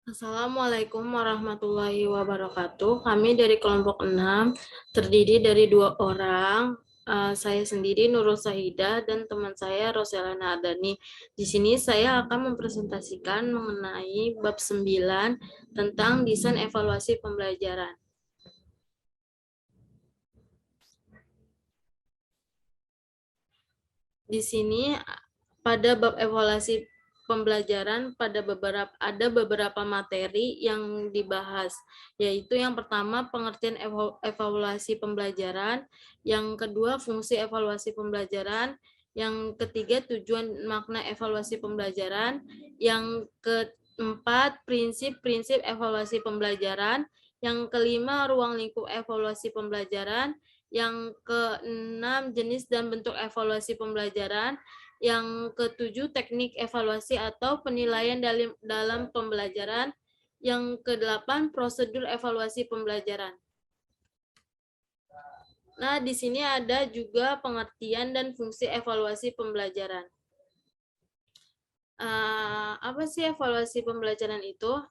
Assalamualaikum warahmatullahi wabarakatuh. Kami dari kelompok 6 terdiri dari 2 orang. Saya sendiri Nurul Sahida dan teman saya Roselana Adani. Di sini saya akan mempresentasikan mengenai bab 9 tentang desain evaluasi pembelajaran. Di sini pada bab evaluasi pembelajaran ada beberapa materi yang dibahas, yaitu yang pertama pengertian evaluasi pembelajaran, yang kedua fungsi evaluasi pembelajaran, yang ketiga tujuan makna evaluasi pembelajaran, yang keempat prinsip-prinsip evaluasi pembelajaran, yang kelima ruang lingkup evaluasi pembelajaran, yang keenam jenis dan bentuk evaluasi pembelajaran, yang ketujuh teknik evaluasi atau penilaian dalam pembelajaran, yang kedelapan prosedur evaluasi pembelajaran. Nah, di sini ada juga pengertian dan fungsi evaluasi pembelajaran. Apa sih evaluasi pembelajaran itu?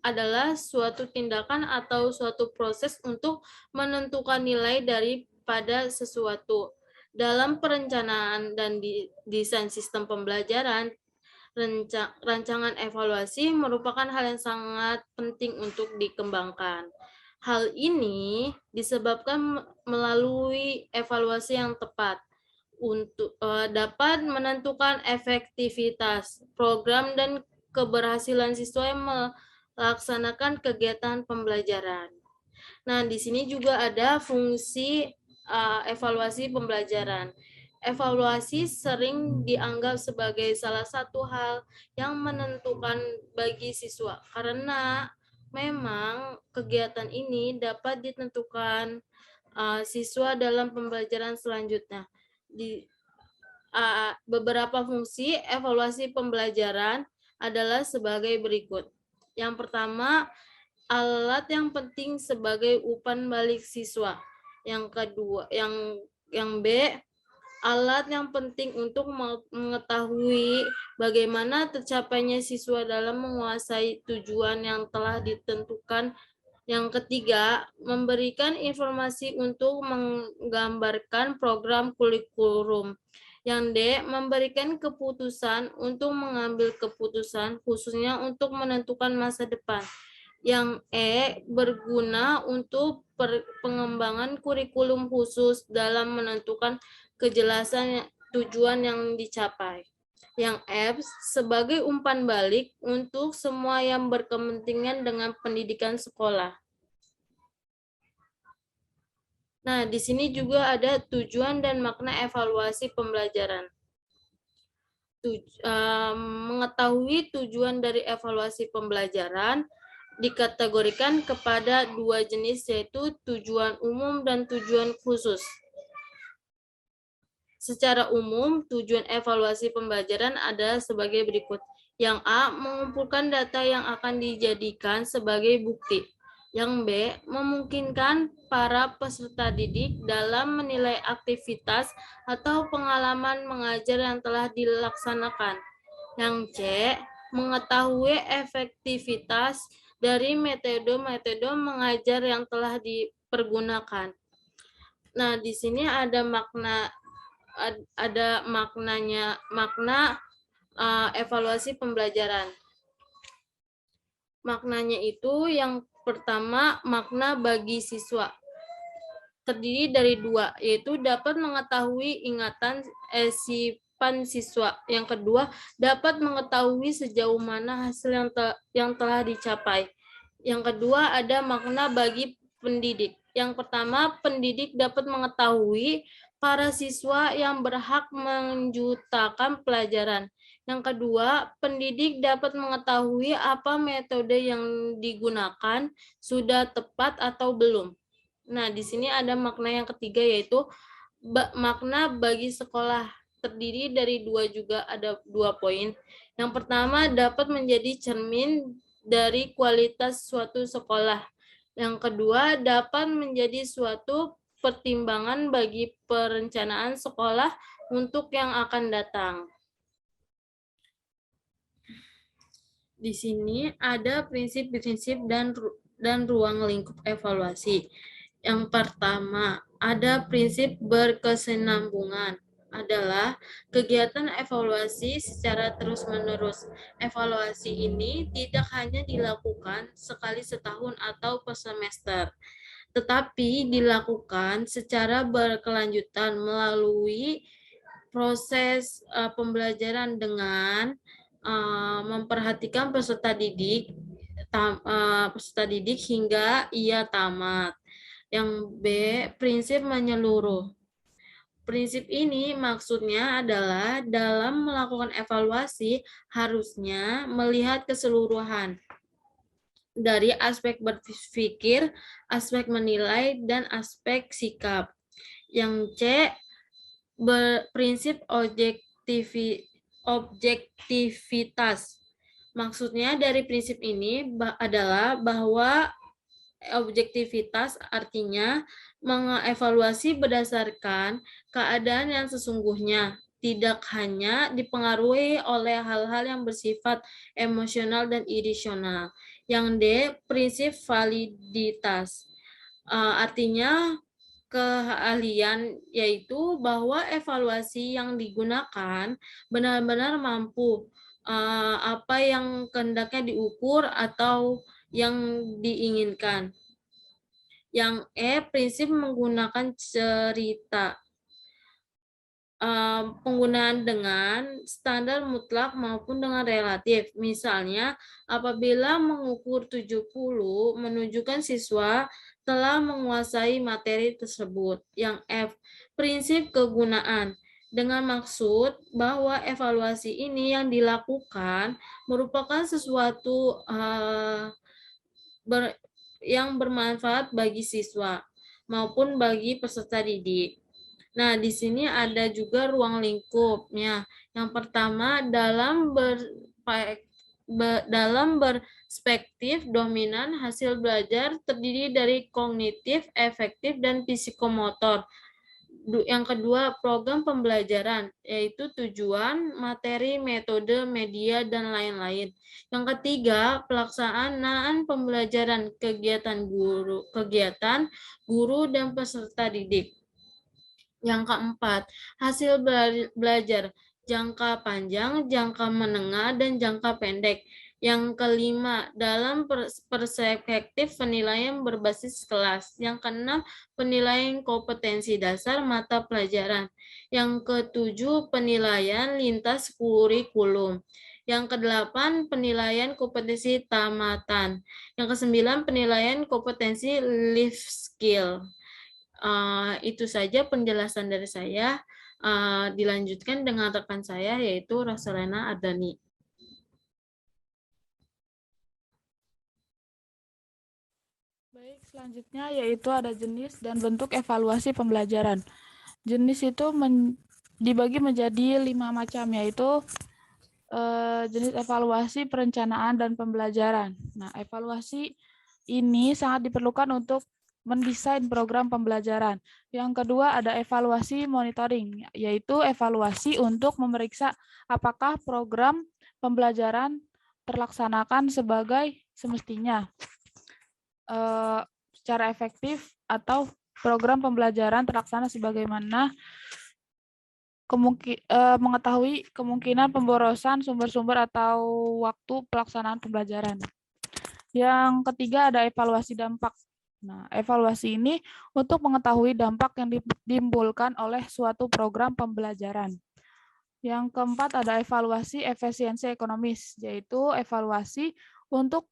Adalah suatu tindakan atau suatu proses untuk menentukan nilai daripada sesuatu. Dalam perencanaan dan desain sistem pembelajaran, rancangan evaluasi merupakan hal yang sangat penting untuk dikembangkan. Hal ini disebabkan melalui evaluasi yang tepat untuk dapat menentukan efektivitas program dan keberhasilan siswa yang melaksanakan kegiatan pembelajaran. Nah, di sini juga ada fungsi evaluasi pembelajaran. Evaluasi sering dianggap sebagai salah satu hal yang menentukan bagi siswa karena memang kegiatan ini dapat ditentukan siswa dalam pembelajaran selanjutnya. Di beberapa fungsi evaluasi pembelajaran adalah sebagai berikut. Yang pertama, alat yang penting sebagai umpan balik siswa. Yang kedua, yang B, alat yang penting untuk mengetahui bagaimana tercapainya siswa dalam menguasai tujuan yang telah ditentukan. Yang ketiga, memberikan informasi untuk menggambarkan program kurikulum. Yang D, memberikan keputusan untuk mengambil keputusan, khususnya untuk menentukan masa depan. Yang E, berguna untuk pengembangan kurikulum khusus dalam menentukan kejelasan tujuan yang dicapai. Yang F, sebagai umpan balik untuk semua yang berkepentingan dengan pendidikan sekolah. Nah, di sini juga ada tujuan dan makna evaluasi pembelajaran. Mengetahui tujuan dari evaluasi pembelajaran dikategorikan kepada 2 jenis, yaitu tujuan umum dan tujuan khusus. Secara umum, tujuan evaluasi pembelajaran ada sebagai berikut. Yang A, mengumpulkan data yang akan dijadikan sebagai bukti. Yang B, memungkinkan para peserta didik dalam menilai aktivitas atau pengalaman mengajar yang telah dilaksanakan. Yang C, mengetahui efektivitas dari metode-metode mengajar yang telah dipergunakan. Nah, di sini ada makna evaluasi pembelajaran. Maknanya itu yang pertama, makna bagi siswa. Terdiri dari 2, yaitu dapat mengetahui ingatan simpan siswa. Yang kedua, dapat mengetahui sejauh mana hasil yang telah dicapai. Yang kedua, ada makna bagi pendidik. Yang pertama, pendidik dapat mengetahui para siswa yang berhak menjutakan pelajaran. Yang kedua, pendidik dapat mengetahui apa metode yang digunakan sudah tepat atau belum. Nah, di sini ada makna yang ketiga, yaitu makna bagi sekolah. Terdiri dari 2 juga, ada 2 poin. Yang pertama, dapat menjadi cermin dari kualitas suatu sekolah. Yang kedua, dapat menjadi suatu pertimbangan bagi perencanaan sekolah untuk yang akan datang. Di sini ada prinsip-prinsip dan ruang lingkup evaluasi. Yang pertama, ada prinsip berkesinambungan adalah kegiatan evaluasi secara terus-menerus. Evaluasi ini tidak hanya dilakukan sekali setahun atau per semester, tetapi dilakukan secara berkelanjutan melalui proses pembelajaran dengan memperhatikan peserta didik hingga ia tamat. Yang B, prinsip menyeluruh. Prinsip ini maksudnya adalah dalam melakukan evaluasi harusnya melihat keseluruhan dari aspek berpikir, aspek menilai, dan aspek sikap. Yang C, prinsip objektivitas. Maksudnya dari prinsip ini adalah bahwa objektivitas artinya mengevaluasi berdasarkan keadaan yang sesungguhnya, tidak hanya dipengaruhi oleh hal-hal yang bersifat emosional dan irasional. Yang D, prinsip validitas. Artinya keahlian, yaitu bahwa evaluasi yang digunakan benar-benar mampu apa yang kehendaknya diukur atau yang diinginkan. Yang E, prinsip menggunakan cerita. Penggunaan dengan standar mutlak maupun dengan relatif. Misalnya, apabila mengukur 70 menunjukkan siswa telah menguasai materi tersebut. Yang F, prinsip kegunaan. Dengan maksud bahwa evaluasi ini yang dilakukan merupakan sesuatu yang bermanfaat bagi siswa maupun bagi peserta didik. Nah, di sini ada juga ruang lingkupnya. Yang pertama, dalam perspektif dominan hasil belajar terdiri dari kognitif, efektif, dan psikomotor. Yang kedua, program pembelajaran, yaitu tujuan, materi, metode, media, dan lain-lain. Yang ketiga, pelaksanaan pembelajaran, kegiatan guru dan peserta didik. Yang keempat, hasil belajar jangka panjang, jangka menengah, dan jangka pendek. Yang kelima, dalam perspektif penilaian berbasis kelas. Yang keenam, penilaian kompetensi dasar mata pelajaran. Yang ketujuh, penilaian lintas kurikulum. Yang kedelapan, penilaian kompetensi tamatan. Yang kesembilan, penilaian kompetensi life skill. Itu saja penjelasan dari saya. Dilanjutkan dengan rekan saya, yaitu Rosalena Ardani. Baik, selanjutnya yaitu ada jenis dan bentuk evaluasi pembelajaran. Jenis itu dibagi menjadi 5 macam, yaitu jenis evaluasi, perencanaan, dan pembelajaran. Nah, evaluasi ini sangat diperlukan untuk mendesain program pembelajaran. Yang kedua ada evaluasi monitoring, yaitu evaluasi untuk memeriksa apakah program pembelajaran terlaksanakan sebagai semestinya, secara efektif, atau program pembelajaran terlaksana sebagaimana mengetahui kemungkinan pemborosan sumber-sumber atau waktu pelaksanaan pembelajaran. Yang ketiga ada evaluasi dampak. Nah, evaluasi ini untuk mengetahui dampak yang ditimbulkan oleh suatu program pembelajaran. Yang keempat ada evaluasi efisiensi ekonomis, yaitu evaluasi untuk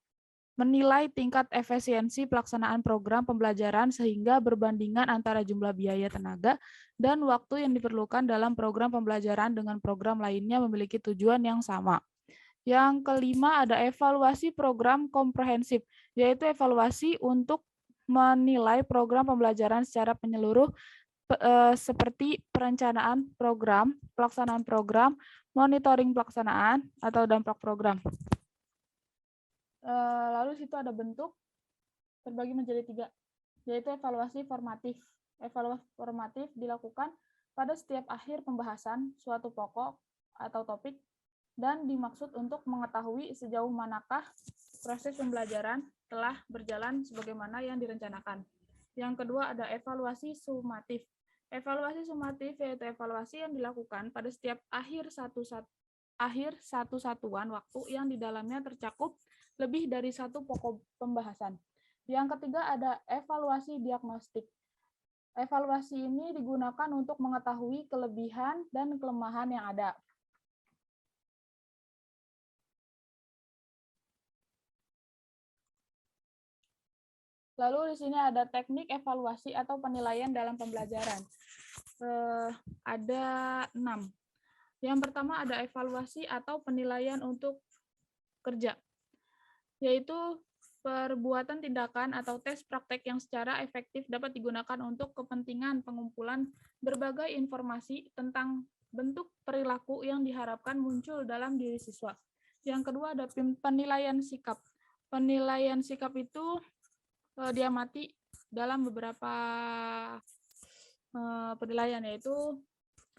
menilai tingkat efisiensi pelaksanaan program pembelajaran sehingga berbandingan antara jumlah biaya tenaga dan waktu yang diperlukan dalam program pembelajaran dengan program lainnya memiliki tujuan yang sama. Yang kelima ada evaluasi program komprehensif, yaitu evaluasi untuk menilai program pembelajaran secara menyeluruh seperti perencanaan program, pelaksanaan program, monitoring pelaksanaan, atau dampak program. Lalu situ ada bentuk terbagi menjadi 3, yaitu evaluasi formatif. Evaluasi formatif dilakukan pada setiap akhir pembahasan suatu pokok atau topik dan dimaksud untuk mengetahui sejauh manakah proses pembelajaran telah berjalan sebagaimana yang direncanakan. Yang kedua ada evaluasi sumatif. Evaluasi sumatif yaitu evaluasi yang dilakukan pada setiap akhir satu satuan waktu yang di dalamnya tercakup lebih dari satu pokok pembahasan. Yang ketiga ada evaluasi diagnostik. Evaluasi ini digunakan untuk mengetahui kelebihan dan kelemahan yang ada. Lalu di sini ada teknik evaluasi atau penilaian dalam pembelajaran. Ada 6. Yang pertama ada evaluasi atau penilaian untuk kerja, yaitu perbuatan tindakan atau tes praktek yang secara efektif dapat digunakan untuk kepentingan pengumpulan berbagai informasi tentang bentuk perilaku yang diharapkan muncul dalam diri siswa. Yang kedua ada penilaian sikap. Penilaian sikap itu diamati dalam beberapa penilaian, yaitu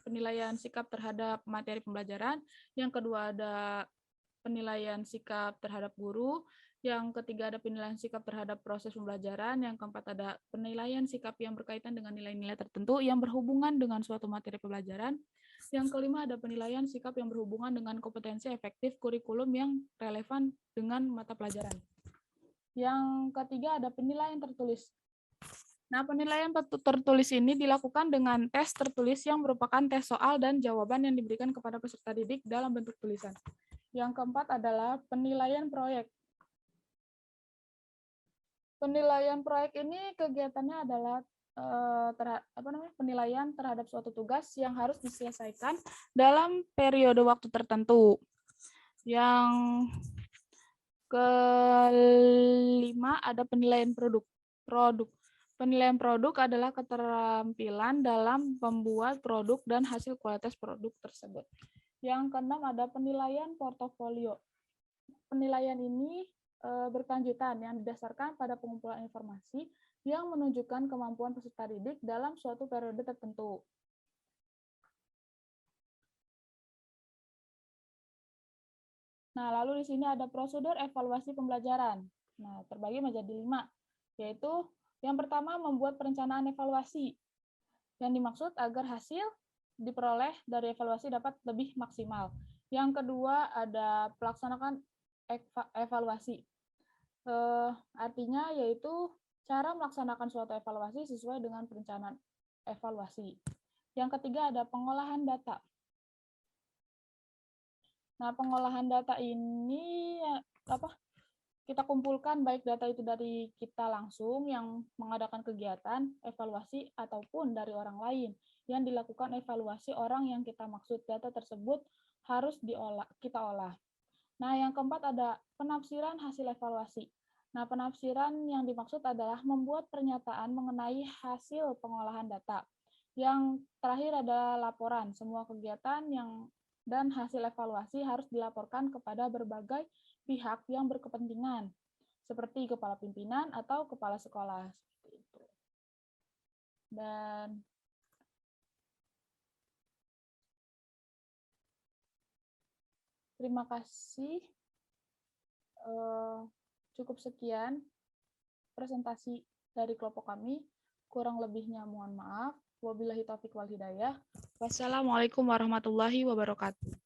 penilaian sikap terhadap materi pembelajaran, yang kedua ada penilaian sikap terhadap guru, yang ketiga ada penilaian sikap terhadap proses pembelajaran, yang keempat ada penilaian sikap yang berkaitan dengan nilai-nilai tertentu yang berhubungan dengan suatu materi pembelajaran, yang kelima ada penilaian sikap yang berhubungan dengan kompetensi efektif kurikulum yang relevan dengan mata pelajaran. Yang ketiga ada penilaian tertulis. Nah, penilaian tertulis ini dilakukan dengan tes tertulis yang merupakan tes soal dan jawaban yang diberikan kepada peserta didik dalam bentuk tulisan. Yang keempat adalah penilaian proyek. Penilaian proyek ini kegiatannya adalah penilaian terhadap suatu tugas yang harus diselesaikan dalam periode waktu tertentu. Yang kelima ada penilaian produk. Penilaian produk adalah keterampilan dalam membuat produk dan hasil kualitas produk tersebut. Yang keenam ada penilaian portofolio. Penilaian ini berkelanjutan yang didasarkan pada pengumpulan informasi yang menunjukkan kemampuan peserta didik dalam suatu periode tertentu. Nah, lalu di sini ada prosedur evaluasi pembelajaran. Nah, terbagi menjadi 5, yaitu yang pertama membuat perencanaan evaluasi. Yang dimaksud agar hasil diperoleh dari evaluasi dapat lebih maksimal. Yang kedua ada pelaksanakan evaluasi. Artinya yaitu cara melaksanakan suatu evaluasi sesuai dengan perencanaan evaluasi. Yang ketiga ada pengolahan data. Nah, pengolahan data ini kita kumpulkan baik data itu dari kita langsung yang mengadakan kegiatan evaluasi ataupun dari orang lain yang dilakukan evaluasi orang yang kita maksud. Data tersebut harus kita olah. Nah, yang keempat ada penafsiran hasil evaluasi. Nah, penafsiran yang dimaksud adalah membuat pernyataan mengenai hasil pengolahan data. Yang terakhir ada laporan. Semua kegiatan dan hasil evaluasi harus dilaporkan kepada berbagai pihak yang berkepentingan, seperti kepala pimpinan atau kepala sekolah. Seperti itu. Dan terima kasih. Cukup sekian presentasi dari kelompok kami. Kurang lebihnya mohon maaf. Wabillahi taufiq wal hidayah. Wassalamualaikum warahmatullahi wabarakatuh.